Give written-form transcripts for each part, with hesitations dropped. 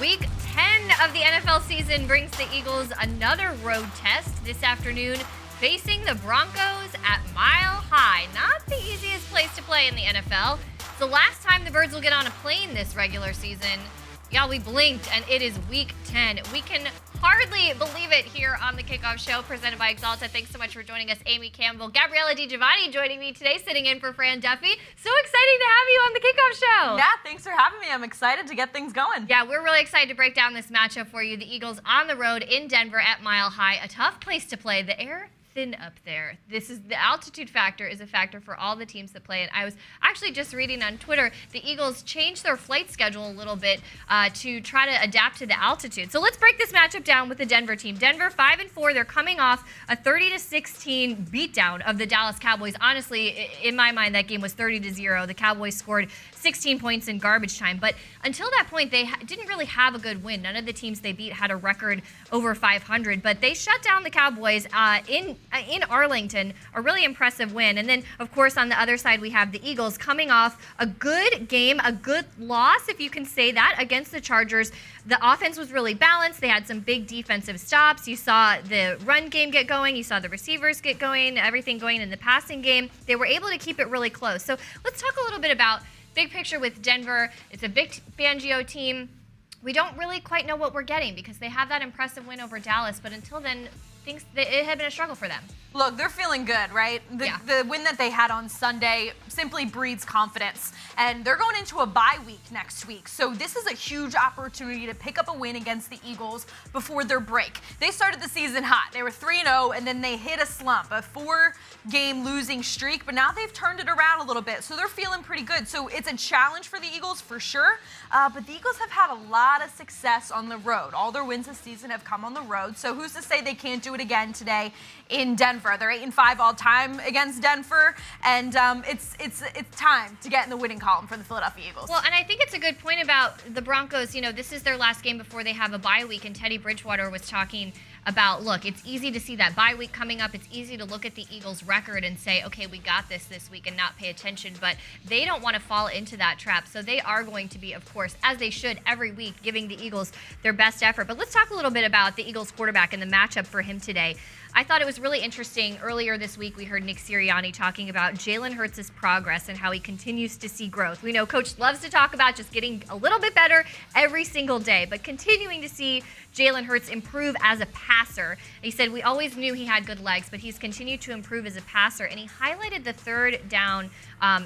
Week 10 of the NFL season brings the Eagles another road test this afternoon, facing the Broncos at Mile High. Not the easiest place to play in the NFL. It's the last time the Birds will get on a plane this regular season. Yeah, we blinked, and it is Week 10. We can hardly believe it here on the Kickoff Show, presented by Axalta. Thanks so much for joining us, Amy Campbell. Gabriella DiGiovanni joining me today, sitting in for Fran Duffy. So exciting to have you on the Kickoff Show. Yeah, thanks for having me. I'm excited to get things going. Yeah, we're really excited to break down this matchup for you. The Eagles on the road in Denver at Mile High, a tough place to play. The air thin up there. The altitude factor is a factor for all the teams that play it. I was actually just reading on Twitter, the Eagles changed their flight schedule a little bit to try to adapt to the altitude. So let's break this matchup down with the Denver team. Denver 5-4. They're coming off a 30-16 beatdown of the Dallas Cowboys. Honestly, in my mind, that game was 30-0. The Cowboys scored 16 points in garbage time. But until that point, they didn't really have a good win. None of the teams they beat had a record over 500. But they shut down the Cowboys in Arlington, a really impressive win. And then, of course, on the other side, we have the Eagles coming off a good game, a good loss, if you can say that, against the Chargers. The offense was really balanced. They had some big defensive stops. You saw the run game get going. You saw the receivers get going, everything going in the passing game. They were able to keep it really close. So let's talk a little bit about big picture with Denver. It's a Vic Fangio team. We don't really quite know what we're getting because they have that impressive win over Dallas, but until then, it had been a struggle for them. Look, they're feeling good, right? The win that they had on Sunday simply breeds confidence. And they're going into a bye week next week. So this is a huge opportunity to pick up a win against the Eagles before their break. They started the season hot. They were 3-0, and then they hit a slump, a 4-game losing streak. But now they've turned it around a little bit. So they're feeling pretty good. So it's a challenge for the Eagles for sure. But the Eagles have had a lot of success on the road. All their wins this season have come on the road. So who's to say they can't do it again today in Denver? They're 8-5 all time against Denver, and it's time to get in the winning column for the Philadelphia Eagles. Well, and I think it's a good point about the Broncos. You know, this is their last game before they have a bye week, and Teddy Bridgewater was talking about, look, it's easy to see that bye week coming up. It's easy to look at the Eagles' record and say, okay, we got this week and not pay attention, but they don't want to fall into that trap. So they are going to be, of course, as they should every week, giving the Eagles their best effort. But let's talk a little bit about the Eagles quarterback and the matchup for him today. I thought it was really interesting. Earlier this week, we heard Nick Sirianni talking about Jalen Hurts' progress and how he continues to see growth. We know Coach loves to talk about just getting a little bit better every single day, but continuing to see Jalen Hurts improve as a passer. He said, we always knew he had good legs, but he's continued to improve as a passer, and he highlighted the third down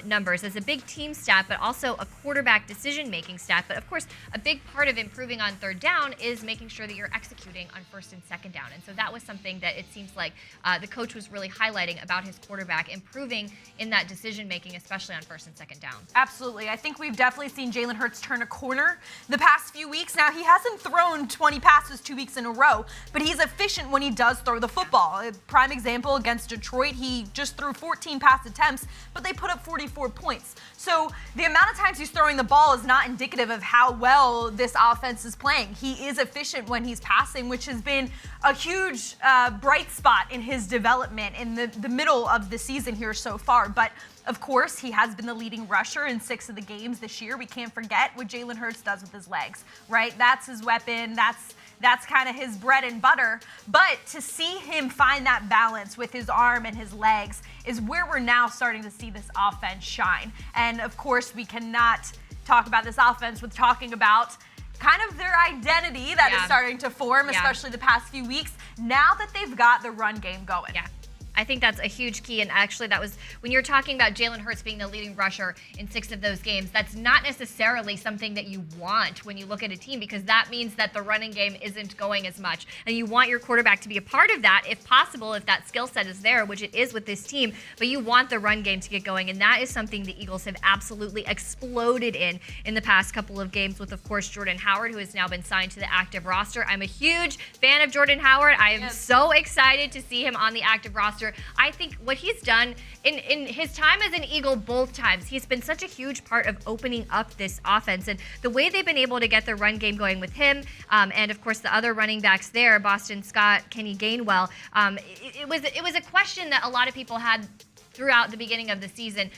numbers as a big team stat, but also a quarterback decision-making stat. But, of course, a big part of improving on third down is making sure that you're executing on first and second down. And so that was something that it seems like the coach was really highlighting about his quarterback, improving in that decision-making, especially on first and second down. Absolutely. I think we've definitely seen Jalen Hurts turn a corner the past few weeks. Now, he hasn't thrown 20 passes 2 weeks in a row, but he's efficient when he does throw the football. A prime example against Detroit, he just threw 14 pass attempts, but they put up 44 points. So the amount of times he's throwing the ball is not indicative of how well this offense is playing. He is efficient when he's passing, which has been a huge bright spot in his development in the middle of the season here so far. But of course, he has been the leading rusher in 6 of the games this year. We can't forget what Jalen Hurts does with his legs, right? That's his weapon. That's kind of his bread and butter. But to see him find that balance with his arm and his legs is where we're now starting to see this offense shine. And of course, we cannot talk about this offense with talking about kind of their identity that is starting to form, especially the past few weeks, now that they've got the run game going. Yeah. I think that's a huge key, and actually that was, when you're talking about Jalen Hurts being the leading rusher in 6 of those games, that's not necessarily something that you want when you look at a team, because that means that the running game isn't going as much, and you want your quarterback to be a part of that if possible, if that skill set is there, which it is with this team, but you want the run game to get going, and that is something the Eagles have absolutely exploded in the past couple of games with, of course, Jordan Howard, who has now been signed to the active roster. I'm a huge fan of Jordan Howard. I am so excited to see him on the active roster. I think what he's done in his time as an Eagle both times, he's been such a huge part of opening up this offense. And the way they've been able to get the run game going with him, and of course the other running backs there, Boston Scott, Kenny Gainwell, it was a question that a lot of people had throughout the beginning of the season.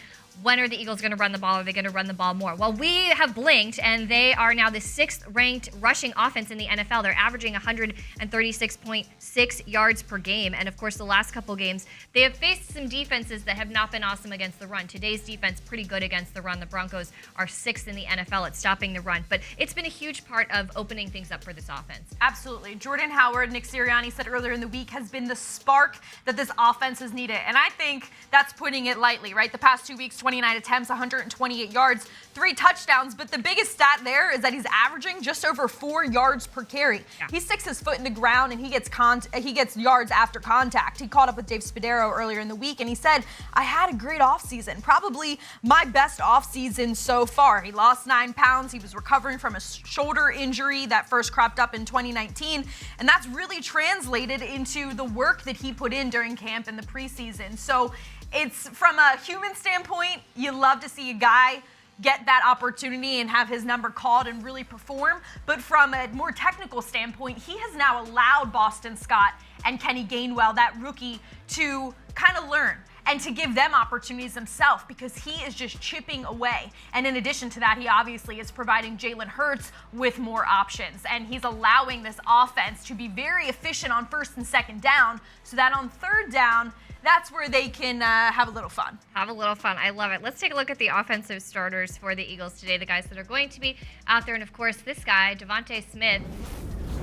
when are the Eagles going to run the ball? Are they going to run the ball more? Well, we have blinked, and they are now the 6th ranked rushing offense in the NFL. They're averaging 136.6 yards per game. And, of course, the last couple games, they have faced some defenses that have not been awesome against the run. Today's defense, pretty good against the run. The Broncos are 6th in the NFL at stopping the run. But it's been a huge part of opening things up for this offense. Absolutely. Jordan Howard, Nick Sirianni said earlier in the week, has been the spark that this offense has needed. And I think that's putting it lightly, right? The past 2 weeks, 29 attempts, 128 yards, 3 touchdowns. But the biggest stat there is that he's averaging just over 4 yards per carry. Yeah. He sticks his foot in the ground and he gets yards after contact. He caught up with Dave Spadaro earlier in the week and he said, I had a great offseason, probably my best offseason so far. He lost 9 pounds. He was recovering from a shoulder injury that first cropped up in 2019. And that's really translated into the work that he put in during camp and the preseason. So it's from a human standpoint, you love to see a guy get that opportunity and have his number called and really perform. But from a more technical standpoint, he has now allowed Boston Scott and Kenny Gainwell, that rookie, to kind of learn and to give them opportunities himself because he is just chipping away. And in addition to that, he obviously is providing Jalen Hurts with more options. And he's allowing this offense to be very efficient on 1st and 2nd down so that on 3rd down, that's where they can have a little fun. Have a little fun. I love it. Let's take a look at the offensive starters for the Eagles today, the guys that are going to be out there. And, of course, this guy, Devonta Smith,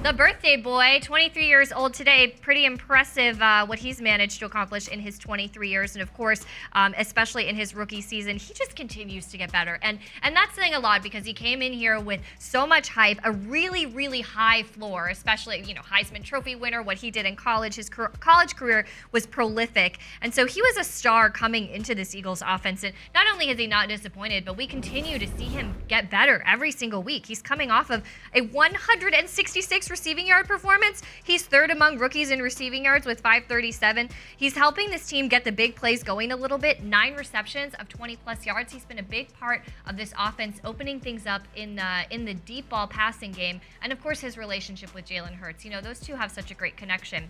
the birthday boy, 23 years old today. Pretty impressive what he's managed to accomplish in his 23 years. And, of course, especially in his rookie season, he just continues to get better. And that's saying a lot because he came in here with so much hype, a really, really high floor, especially, Heisman Trophy winner, what he did in college. His college career was prolific. And so he was a star coming into this Eagles offense. And not only is he not disappointed, but we continue to see him get better every single week. He's coming off of a 166 receiving yard performance. He's 3rd among rookies in receiving yards with 537. He's helping this team get the big plays going a little bit. 9 receptions of 20-plus yards. He's been a big part of this offense, opening things up in the deep ball passing game. And, of course, his relationship with Jalen Hurts. Those two have such a great connection,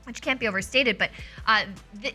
which can't be overstated, but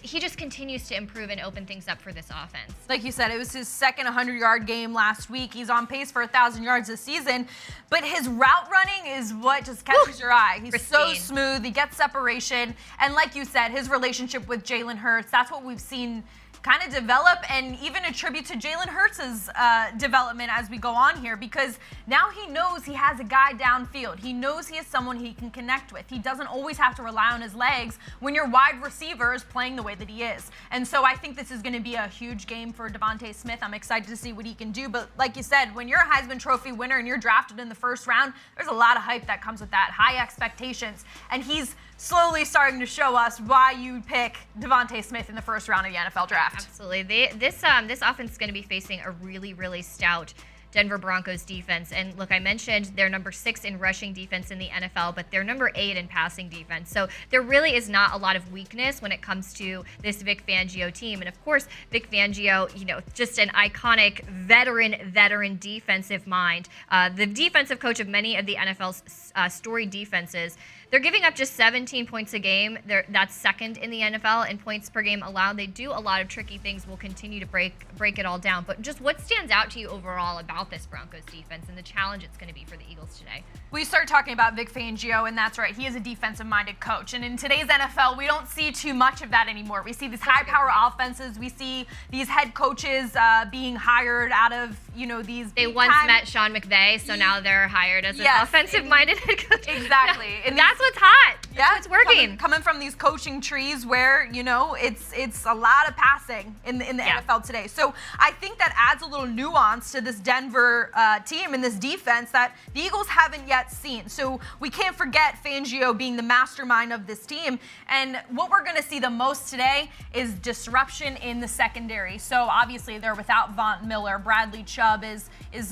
he just continues to improve and open things up for this offense. Like you said, it was his 2nd 100-yard game last week. He's on pace for 1,000 yards this season, but his route running is what just catches your eye. He's so smooth. He gets separation, and like you said, his relationship with Jalen Hurts, that's what we've seen kind of develop and even attribute to Jalen Hurts' development as we go on here because now he knows he has a guy downfield. He knows he has someone he can connect with. He doesn't always have to rely on his legs when your wide receiver is playing the way that he is. And so I think this is going to be a huge game for Devonta Smith. I'm excited to see what he can do. But like you said, when you're a Heisman Trophy winner and you're drafted in the 1st round, there's a lot of hype that comes with that, high expectations. And he's slowly starting to show us why you pick Devonta Smith in the 1st round of the NFL draft. Absolutely. This offense is going to be facing a really, really stout Denver Broncos defense. And look, I mentioned they're number 6 in rushing defense in the NFL, but they're number 8 in passing defense. So there really is not a lot of weakness when it comes to this Vic Fangio team. And of course, Vic Fangio, just an iconic veteran defensive mind. The defensive coach of many of the NFL's storied defenses. They're giving up just 17 points a game. That's 2nd in the NFL in points per game allowed. They do a lot of tricky things. We'll continue to break it all down. But just what stands out to you overall about this Broncos defense and the challenge it's going to be for the Eagles today? We start talking about Vic Fangio, and that's right. He is a defensive-minded coach. And in today's NFL, we don't see too much of that anymore. We see these high-power offenses. We see these head coaches being hired out of, these They once met Sean McVay, so now they're hired as an offensive-minded head coach. Exactly. And that's what's hot. That's what's working. Coming from these coaching trees where, it's a lot of passing in the NFL today. So I think that adds a little nuance to this Denver team and this defense that the Eagles haven't yet seen. So we can't forget Fangio being the mastermind of this team. And what we're going to see the most today is disruption in the secondary. So obviously they're without Von Miller, Bradley Chubb, Chubb is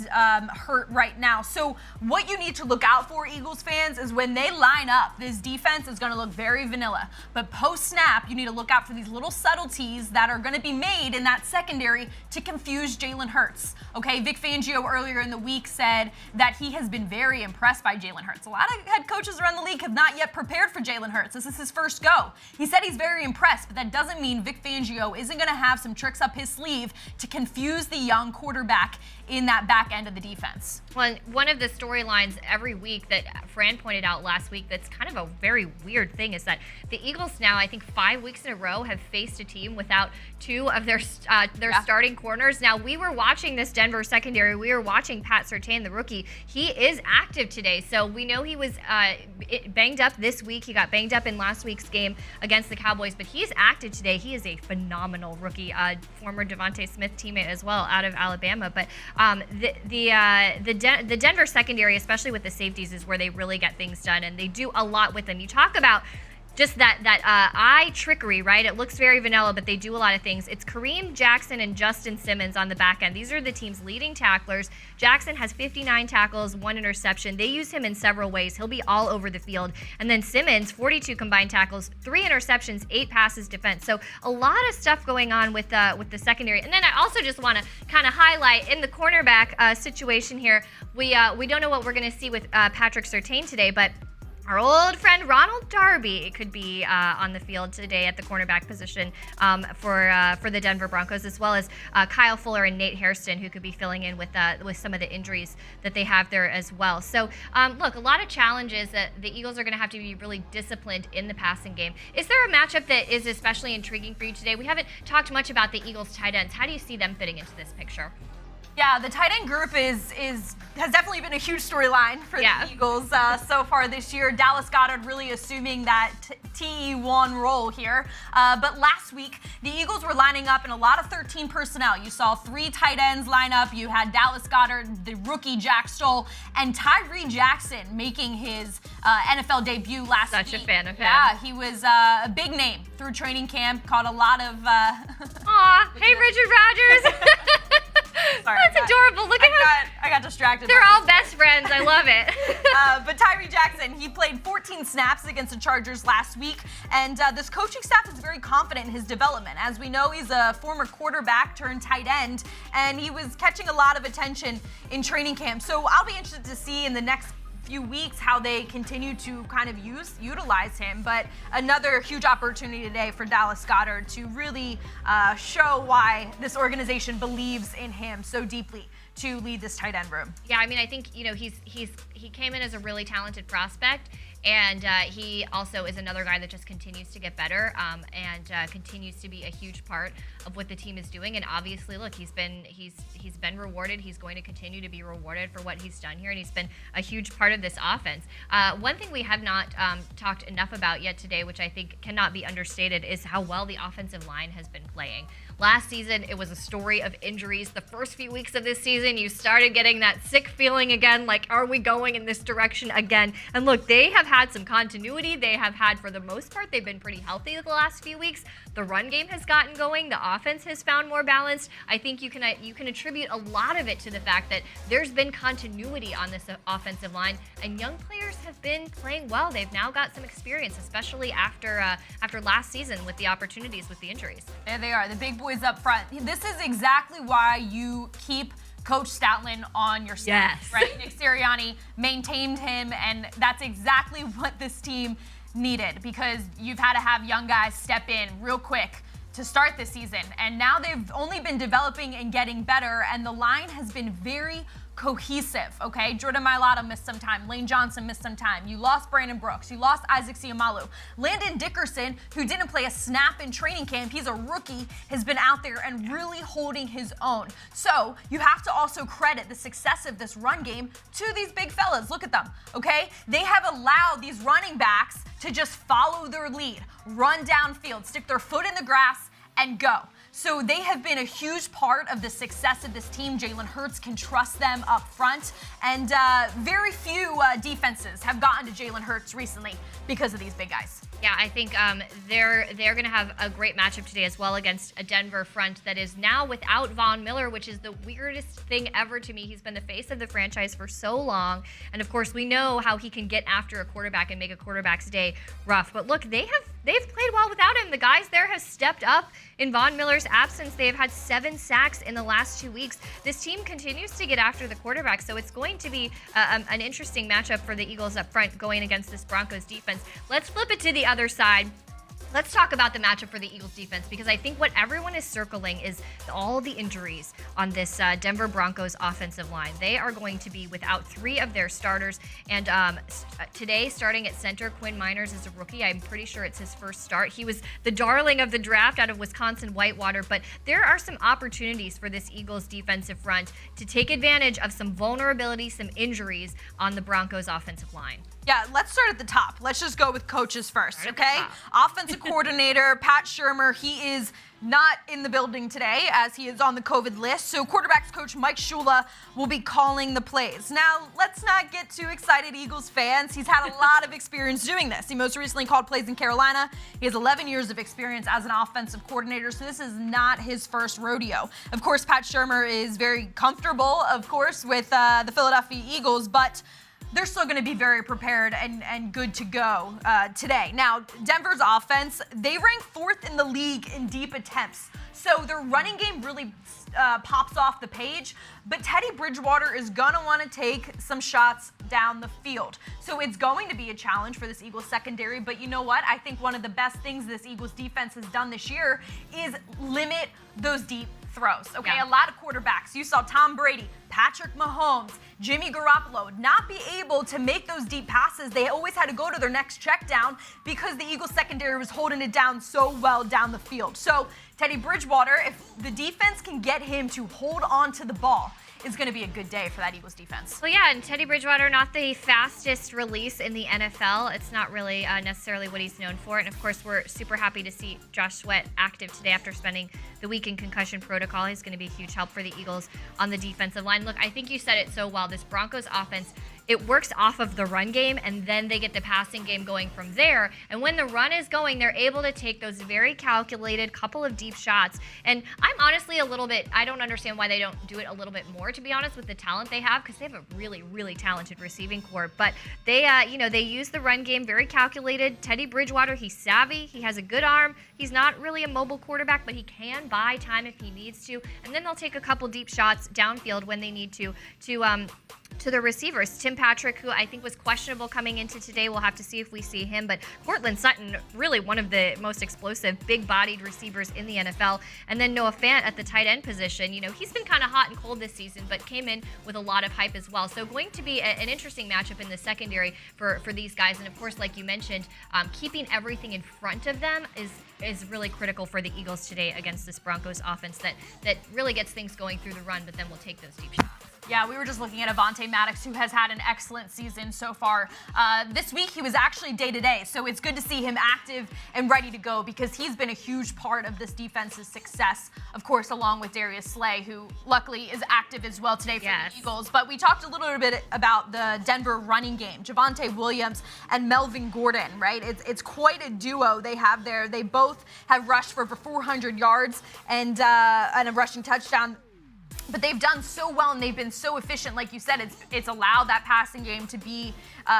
hurt right now. So what you need to look out for, Eagles fans, is when they line up, this defense is going to look very vanilla. But post-snap, you need to look out for these little subtleties that are going to be made in that secondary to confuse Jalen Hurts. Okay, Vic Fangio earlier in the week said that he has been very impressed by Jalen Hurts. A lot of head coaches around the league have not yet prepared for Jalen Hurts. This is his first go. He said he's very impressed, but that doesn't mean Vic Fangio isn't going to have some tricks up his sleeve to confuse the young quarterback in that back end of the defense. Well, one of the storylines every week that Fran pointed out last week that's kind of a very weird thing is that the Eagles now, I think 5 weeks in a row, have faced a team without two of their starting corners. Now, we were watching this Denver secondary. We were watching Pat Surtain, the rookie. He is active today, so we know he was banged up this week. He got banged up in last week's game against the Cowboys, but he's active today. He is a phenomenal rookie, former Devonta Smith teammate as well out of Alabama. But the Denver secondary, especially with the safeties, is where they really get things done, and they do a lot with them. You talk about just that eye trickery, right? It looks very vanilla, but they do a lot of things. It's Kareem Jackson and Justin Simmons on the back end. These are the team's leading tacklers. Jackson has 59 tackles, 1 interception. They use him in several ways. He'll be all over the field. And then Simmons, 42 combined tackles, 3 interceptions, 8 passes defense. So a lot of stuff going on with the secondary. And then I also just want to kind of highlight in the cornerback situation here. We don't know what we're going to see with Patrick Surtain today, but our old friend Ronald Darby could be on the field today at the cornerback position for the Denver Broncos, as well as Kyle Fuller and Nate Hairston, who could be filling in with some of the injuries that they have there as well. So, look, a lot of challenges that the Eagles are going to have to be really disciplined in the passing game. Is there a matchup that is especially intriguing for you today? We haven't talked much about the Eagles' tight ends. How do you see them fitting into this picture? Yeah, the tight end group has definitely been a huge storyline for the Eagles so far this year. Dallas Goedert really assuming that TE1 role here. But last week, the Eagles were lining up in a lot of 13 personnel. You saw 3 tight ends line up. You had Dallas Goedert, the rookie Jack Stoll, and Tyree Jackson making his NFL debut last week. Such a fan of him. Yeah, he was a big name through training camp, caught a lot of... Aw, hey, Richard Rodgers. Sorry, that's adorable. Look at how I got distracted. They're all best friends. I love it. But Tyree Jackson, he played 14 snaps against the Chargers last week, and this coaching staff is very confident in his development. As we know, he's a former quarterback turned tight end, and he was catching a lot of attention in training camp. So I'll be interested to see in the next few weeks how they continue to kind of utilize him. But another huge opportunity today for Dallas Goedert to really show why this organization believes in him so deeply to lead this tight end room. Yeah, I mean, I think, he came in as a really talented prospect, and he also is another guy that just continues to get better and continues to be a huge part of what the team is doing. And obviously, look, he's been rewarded. He's going to continue to be rewarded for what he's done here, and he's been a huge part of this offense. One thing we have not talked enough about yet today, which I think cannot be understated, is how well the offensive line has been playing. Last season, it was a story of injuries. The first few weeks of this season, you started getting that sick feeling again, like, are we going in this direction again? And look, they have had some continuity. They have had, for the most part, they've been pretty healthy the last few weeks. The run game has gotten going. The offense has found more balanced. I think you can attribute a lot of it to the fact that there's been continuity on this offensive line, and young players have been playing well. They've now got some experience, especially after last season with the opportunities with the injuries. There they are, the big boys up front. This is exactly why you keep Coach Stoutland on your staff, yes. Right? Nick Sirianni maintained him, and that's exactly what this team needed, because you've had to have young guys step in real quick to start this season, and now they've only been developing and getting better, and the line has been very cohesive, okay? Jordan Mailata missed some time. Lane Johnson missed some time. You lost Brandon Brooks. You lost Isaac Seumalo. Landon Dickerson, who didn't play a snap in training camp, he's a rookie, has been out there and really holding his own. So you have to also credit the success of this run game to these big fellas. Look at them, okay? They have allowed these running backs to just follow their lead, run downfield, stick their foot in the grass, and go. So they have been a huge part of the success of this team. Jalen Hurts can trust them up front. And very few defenses have gotten to Jalen Hurts recently because of these big guys. Yeah, I think they're going to have a great matchup today as well against a Denver front that is now without Von Miller, which is the weirdest thing ever to me. He's been the face of the franchise for so long. And of course, we know how he can get after a quarterback and make a quarterback's day rough. But look, they've played well without him. The guys there have stepped up in Von Miller's absence. They have had 7 sacks in the last 2 weeks. This team continues to get after the quarterback, so it's going to be an interesting matchup for the Eagles up front going against this Broncos defense. Let's flip it to the other side. Let's talk about the matchup for the Eagles defense, because I think what everyone is circling is all the injuries on this Denver Broncos offensive line. They are going to be without 3 of their starters. And today, starting at center, Quinn Miners is a rookie. I'm pretty sure it's his first start. He was the darling of the draft out of Wisconsin Whitewater. But there are some opportunities for this Eagles defensive front to take advantage of some vulnerability, some injuries on the Broncos offensive line. Yeah, let's start at the top. Let's just go with coaches first, okay? Offensive coordinator, Pat Shurmur, he is not in the building today as he is on the COVID list. So quarterbacks coach Mike Shula will be calling the plays. Now, let's not get too excited, Eagles fans. He's had a lot of experience doing this. He most recently called plays in Carolina. He has 11 years of experience as an offensive coordinator, so this is not his first rodeo. Of course, Pat Shurmur is very comfortable, of course, with the Philadelphia Eagles, but they're still going to be very prepared and good to go today. Now, Denver's offense, they rank 4th in the league in deep attempts. So their running game really pops off the page, but Teddy Bridgewater is going to want to take some shots down the field. So it's going to be a challenge for this Eagles secondary, but you know what? I think one of the best things this Eagles defense has done this year is limit those deep throws, okay? Yeah. A lot of quarterbacks. You saw Tom Brady, Patrick Mahomes, Jimmy Garoppolo not be able to make those deep passes. They always had to go to their next check down because the Eagles secondary was holding it down so well down the field. So Teddy Bridgewater, if the defense can get him to hold on to the ball, is going to be a good day for that Eagles defense. Well, yeah, and Teddy Bridgewater, not the fastest release in the NFL. It's not really necessarily what he's known for. And, of course, we're super happy to see Josh Sweat active today after spending the week in concussion protocol. He's going to be a huge help for the Eagles on the defensive line. Look, I think you said it so well. This Broncos offense, it works off of the run game, and then they get the passing game going from there. And when the run is going, they're able to take those very calculated couple of deep shots. And I'm honestly a little bit, I don't understand why they don't do it a little bit more, to be honest, with the talent they have, because they have a really, really talented receiving corps. But they, they use the run game, very calculated. Teddy Bridgewater, he's savvy. He has a good arm. He's not really a mobile quarterback, but he can buy time if he needs to. And then they'll take a couple deep shots downfield when they need to the receivers. Tim Patrick, who I think was questionable coming into today, we'll have to see if we see him, but Cortland Sutton, really one of the most explosive, big-bodied receivers in the NFL. And then Noah Fant at the tight end position. You know, he's been kind of hot and cold this season, but came in with a lot of hype as well. So going to be an interesting matchup in the secondary for these guys. And of course, like you mentioned, keeping everything in front of them is really critical for the Eagles today against this Broncos offense that really gets things going through the run, but then will take those deep shots. Yeah, we were just looking at Avonte Maddox, who has had an excellent season so far. This week, he was actually day-to-day, so it's good to see him active and ready to go because he's been a huge part of this defense's success, of course, along with Darius Slay, who luckily is active as well today for the Eagles. But we talked a little bit about the Denver running game, Javonte Williams and Melvin Gordon, right? It's quite a duo they have there. They both have rushed for over 400 yards and a rushing touchdown. But they've done so well and they've been so efficient. Like you said, it's allowed that passing game to be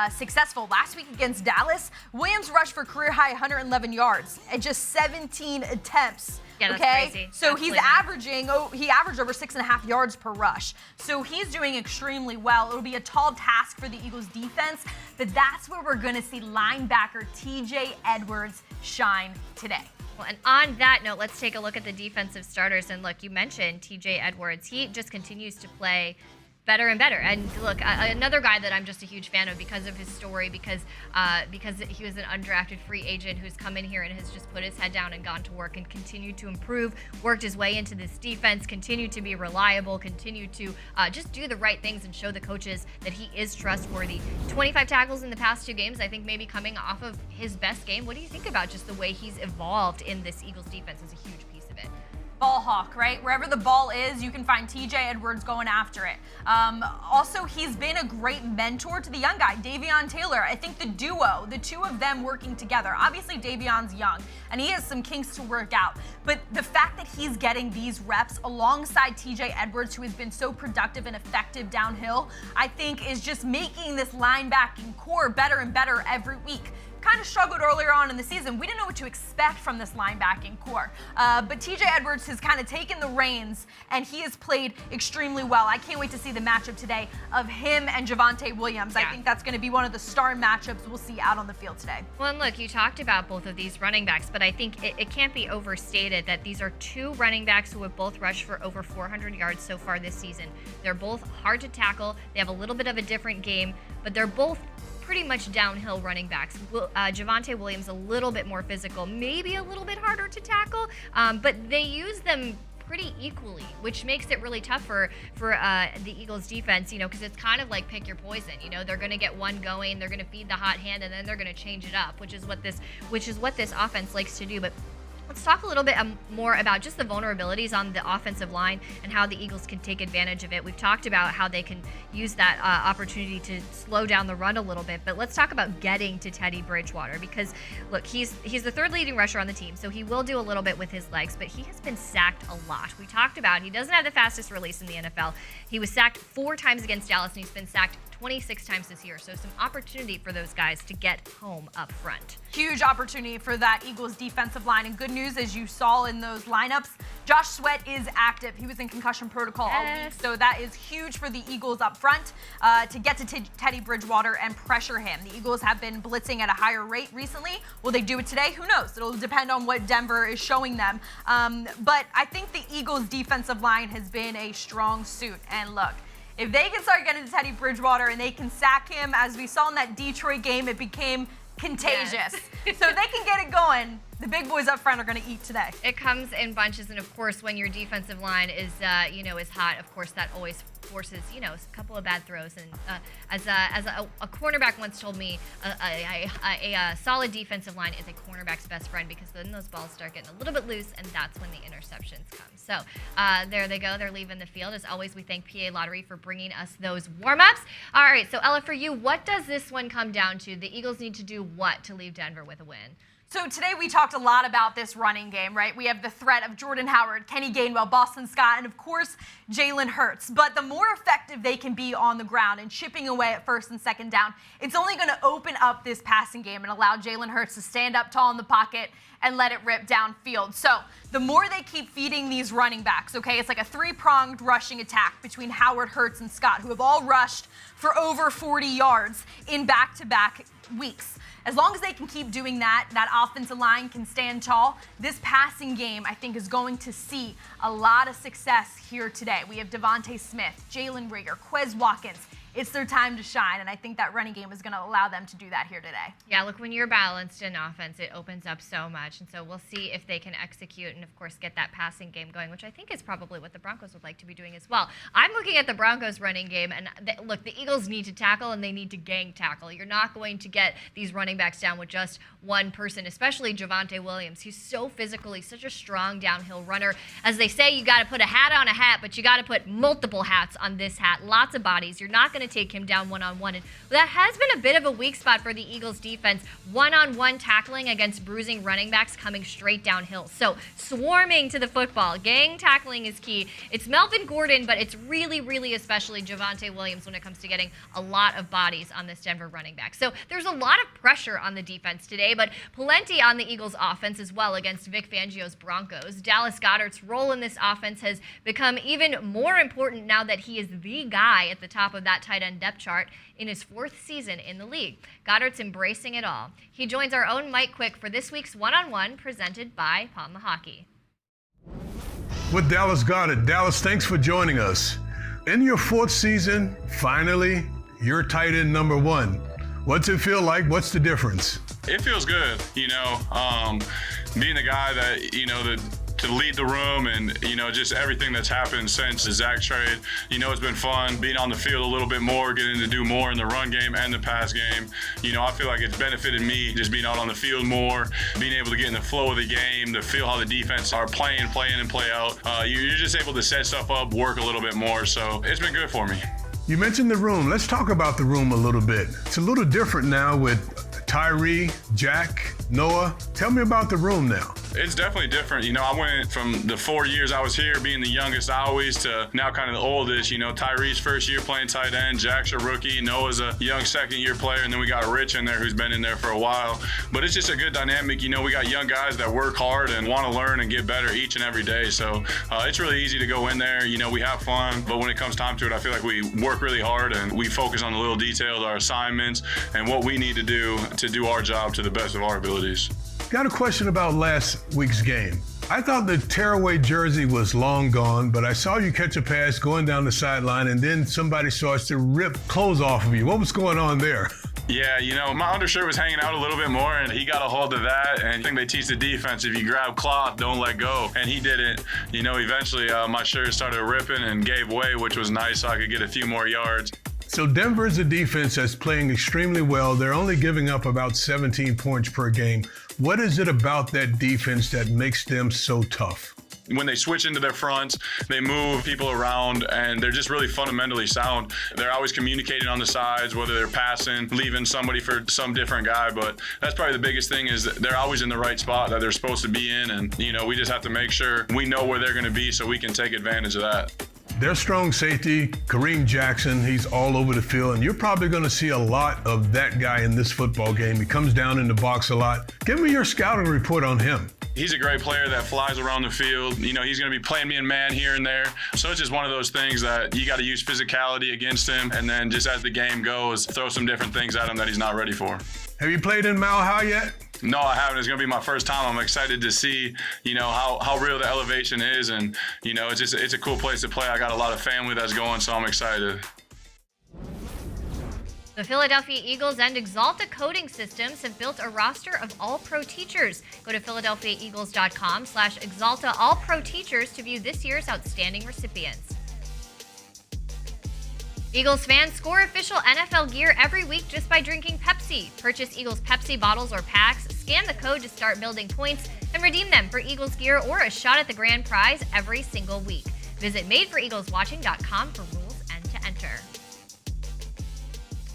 successful. Last week against Dallas, Williams rushed for career-high 111 yards and just 17 attempts. Yeah, that's crazy. So he averaged over 6.5 yards per rush. So he's doing extremely well. It'll be a tall task for the Eagles defense, but that's where we're going to see linebacker TJ Edwards shine today. Well, and on that note, let's take a look at the defensive starters. And look, you mentioned TJ Edwards. He just continues to play better and better. And look, another guy that I'm just a huge fan of because of his story, because he was an undrafted free agent who's come in here and has just put his head down and gone to work and continued to improve, worked his way into this defense, continued to be reliable, continued to just do the right things and show the coaches that he is trustworthy. 25 tackles in the past 2 games, I think maybe coming off of his best game. What do you think about just the way he's evolved in this Eagles defense is a huge piece of it? ball hawk, right? Wherever the ball is, you can find TJ Edwards going after it. Also, he's been a great mentor to the young guy, Davion Taylor. I think the duo, the two of them working together, obviously Davion's young and he has some kinks to work out, but the fact that he's getting these reps alongside TJ Edwards, who has been so productive and effective downhill, I think is just making this linebacking core better and better every week. Kind of struggled earlier on in the season. We didn't know what to expect from this linebacking core. But TJ Edwards has kind of taken the reins and he has played extremely well. I can't wait to see the matchup today of him and Javonte Williams. Yeah. I think that's going to be one of the star matchups we'll see out on the field today. Well, and look, you talked about both of these running backs, but I think it can't be overstated that these are two running backs who have both rushed for over 400 yards so far this season. They're both hard to tackle. They have a little bit of a different game, but they're both pretty much downhill running backs. Javonte Williams a little bit more physical, maybe a little bit harder to tackle, but they use them pretty equally, which makes it really tough for the Eagles defense, because it's kind of like pick your poison. They're going to get one going, they're going to feed the hot hand, and then they're going to change it up, which is what this offense likes to do. But let's talk a little bit more about just the vulnerabilities on the offensive line and how the Eagles can take advantage of it. We've talked about how they can use that opportunity to slow down the run a little bit, but let's talk about getting to Teddy Bridgewater, because look, he's the third leading rusher on the team, so he will do a little bit with his legs, but he has been sacked a lot. We talked about he doesn't have the fastest release in the NFL. He was sacked 4 times against Dallas, and he's been sacked 26 times this year, so some opportunity for those guys to get home up front. Huge opportunity for that Eagles defensive line, and good news, as you saw in those lineups, Josh Sweat is active. He was in concussion protocol all week, so that is huge for the Eagles up front to get to Teddy Bridgewater and pressure him. The Eagles have been blitzing at a higher rate recently. Will they do it today? Who knows? It'll depend on what Denver is showing them. But I think the Eagles defensive line has been a strong suit, and look, if they can start getting to Teddy Bridgewater and they can sack him, as we saw in that Detroit game, it became contagious. Yes. So if they can get it going, the big boys up front are going to eat today. It comes in bunches, and of course, when your defensive line is, is hot, of course, that always forces, a couple of bad throws. And as a cornerback once told me, a solid defensive line is a cornerback's best friend, because then those balls start getting a little bit loose, and that's when the interceptions come. So there they go. They're leaving the field. As always, we thank PA Lottery for bringing us those warm-ups. All right, so Ella, for you, what does this one come down to? The Eagles need to do what to leave Denver with a win? So today we talked a lot about this running game, right? We have the threat of Jordan Howard, Kenny Gainwell, Boston Scott, and of course, Jalen Hurts. But the more effective they can be on the ground and chipping away at first and second down, it's only going to open up this passing game and allow Jalen Hurts to stand up tall in the pocket and let it rip downfield. So the more they keep feeding these running backs, okay, it's like a 3-pronged rushing attack between Howard, Hurts, and Scott, who have all rushed for over 40 yards in back-to-back weeks. As long as they can keep doing that, that offensive line can stand tall, this passing game, I think, is going to see a lot of success here today. We have Devonta Smith, Jalen Reagor, Quez Watkins. It's their time to shine, and I think that running game is going to allow them to do that here today. Yeah, look, when you're balanced in offense, it opens up so much, and so we'll see if they can execute and, of course, get that passing game going, which I think is probably what the Broncos would like to be doing as well. I'm looking at the Broncos running game, and look, the Eagles need to tackle, and they need to gang tackle. You're not going to get these running backs down with just one person, especially Javonte Williams. He's so physical. He's such a strong downhill runner. As they say, you got to put a hat on a hat, but you got to put multiple hats on this hat. Lots of bodies. You're not going to take him down one-on-one. And that has been a bit of a weak spot for the Eagles defense. One-on-one tackling against bruising running backs coming straight downhill. So swarming to the football. Gang tackling is key. It's Melvin Gordon, but it's really, really especially Javonte Williams when it comes to getting a lot of bodies on this Denver running back. So there's a lot of pressure on the defense today, but plenty on the Eagles offense as well against Vic Fangio's Broncos. Dallas Goedert's role in this offense has become even more important now that he is the guy at the top of that tight end depth chart in his 4th season in the league. Goedert's embracing it all. He joins our own Mike Quick for this week's one-on-one presented by Palm the Hockey. With Dallas Goedert. Dallas, thanks for joining us. In your 4th season, finally, you're tight end number 1. What's it feel like? What's the difference? It feels good, being the guy that, that to lead the room and, just everything that's happened since the Zach trade. It's been fun being on the field a little bit more, getting to do more in the run game and the pass game. I feel like it's benefited me just being out on the field more, being able to get in the flow of the game, to feel how the defense are play in and play out. You're just able to set stuff up, work a little bit more. So it's been good for me. You mentioned the room. Let's talk about the room a little bit. It's a little different now with Tyree, Jack, Noah. Tell me about the room now. It's definitely different. I went from the 4 years I was here being the youngest always to now kind of the oldest. Tyree's first year playing tight end, Jack's a rookie, Noah's a young second-year player, and then we got Rich in there who's been in there for a while. But it's just a good dynamic. We got young guys that work hard and want to learn and get better each and every day. So it's really easy to go in there. We have fun, but when it comes time to it, I feel like we work really hard and we focus on the little details, our assignments, and what we need to do our job to the best of our abilities. Got a question about last week's game. I thought the tearaway jersey was long gone, but I saw you catch a pass going down the sideline, and then somebody starts to rip clothes off of you. What was going on there? Yeah, my undershirt was hanging out a little bit more, and he got a hold of that. And I think they teach the defense, if you grab cloth, don't let go. And he didn't. Eventually my shirt started ripping and gave way, which was nice, so I could get a few more yards. So Denver is a defense that's playing extremely well. They're only giving up about 17 points per game. What is it about that defense that makes them so tough? When they switch into their fronts, they move people around, and they're just really fundamentally sound. They're always communicating on the sides, whether they're passing, leaving somebody for some different guy. But that's probably the biggest thing, is that they're always in the right spot that they're supposed to be in. And, we just have to make sure we know where they're going to be so we can take advantage of that. Their strong safety, Kareem Jackson, he's all over the field, and you're probably going to see a lot of that guy in this football game. He comes down in the box a lot. Give me your scouting report on him. He's a great player that flies around the field. He's going to be playing me in man here and there. So it's just one of those things that you got to use physicality against him, and then just as the game goes, throw some different things at him that he's not ready for. Have you played in Mile High yet? No, I haven't. It's going to be my first time. I'm excited to see, how real the elevation is. And, it's a cool place to play. I got a lot of family that's going, so I'm excited. The Philadelphia Eagles and Axalta Coding Systems have built a roster of all-pro teachers. Go to philadelphiaeagles.com/Axalta All-Pro Teachers to view this year's outstanding recipients. Eagles fans score official NFL gear every week just by drinking Pepsi. Purchase Eagles Pepsi bottles or packs, scan the code to start building points, and redeem them for Eagles gear or a shot at the grand prize every single week. Visit madeforeagleswatching.com for rules and to enter.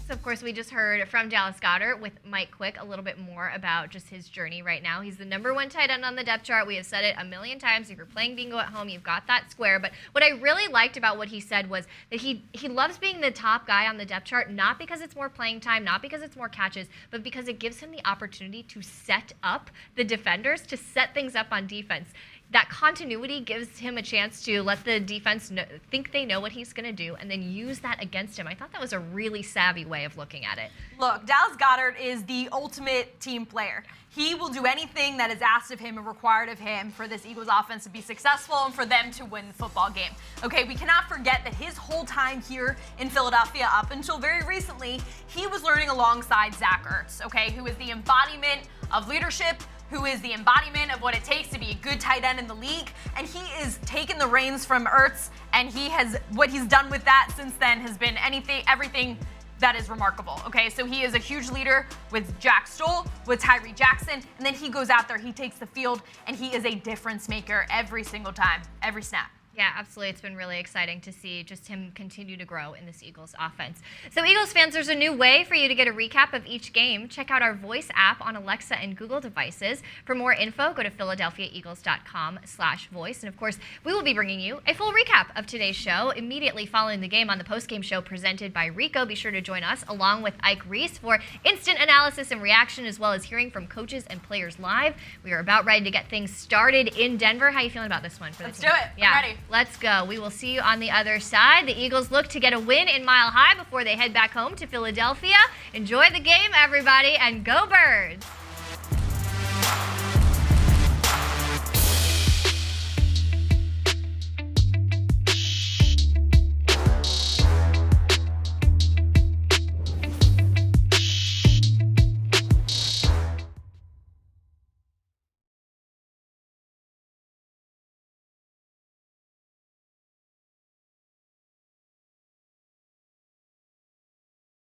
So, of course, we just heard from Dallas Goedert with Mike Quick a little bit more about just his journey right now. He's the #1 tight end on the depth chart. We have said it a million times. If you're playing bingo at home, you've got that square. But what I really liked about what he said was that he loves being the top guy on the depth chart, not because it's more playing time, not because it's more catches, but because it gives him the opportunity to set up the defenders, to set things up on defense. That continuity gives him a chance to let the defense think they know what he's going to do and then use that against him. I thought that was a really savvy way of looking at it. Look, Dallas Goedert is the ultimate team player. He will do anything that is asked of him and required of him for this Eagles offense to be successful and for them to win the football game. Okay, we cannot forget that his whole time here in Philadelphia, up until very recently, he was learning alongside Zach Ertz, okay, who is the embodiment of leadership, who is the embodiment of what it takes to be a good tight end in the league. And he is taking the reins from Ertz, and what he's done with that since then has been everything that is remarkable, okay? So he is a huge leader with Jack Stoll, with Tyree Jackson, and then he goes out there, he takes the field, and he is a difference maker every single time, every snap. Yeah, absolutely. It's been really exciting to see just him continue to grow in this Eagles offense. So Eagles fans, there's a new way for you to get a recap of each game. Check out our voice app on Alexa and Google devices. For more info, go to philadelphiaeagles.com/voice. And of course, we will be bringing you a full recap of today's show immediately following the game on the postgame show presented by Rico. Be sure to join us along with Ike Reese for instant analysis and reaction, as well as hearing from coaches and players live. We are about ready to get things started in Denver. How are you feeling about this one? Let's do it. Yeah. I'm ready. Let's go. We will see you on the other side. The Eagles look to get a win in Mile High before they head back home to Philadelphia. Enjoy the game, everybody, and go Birds!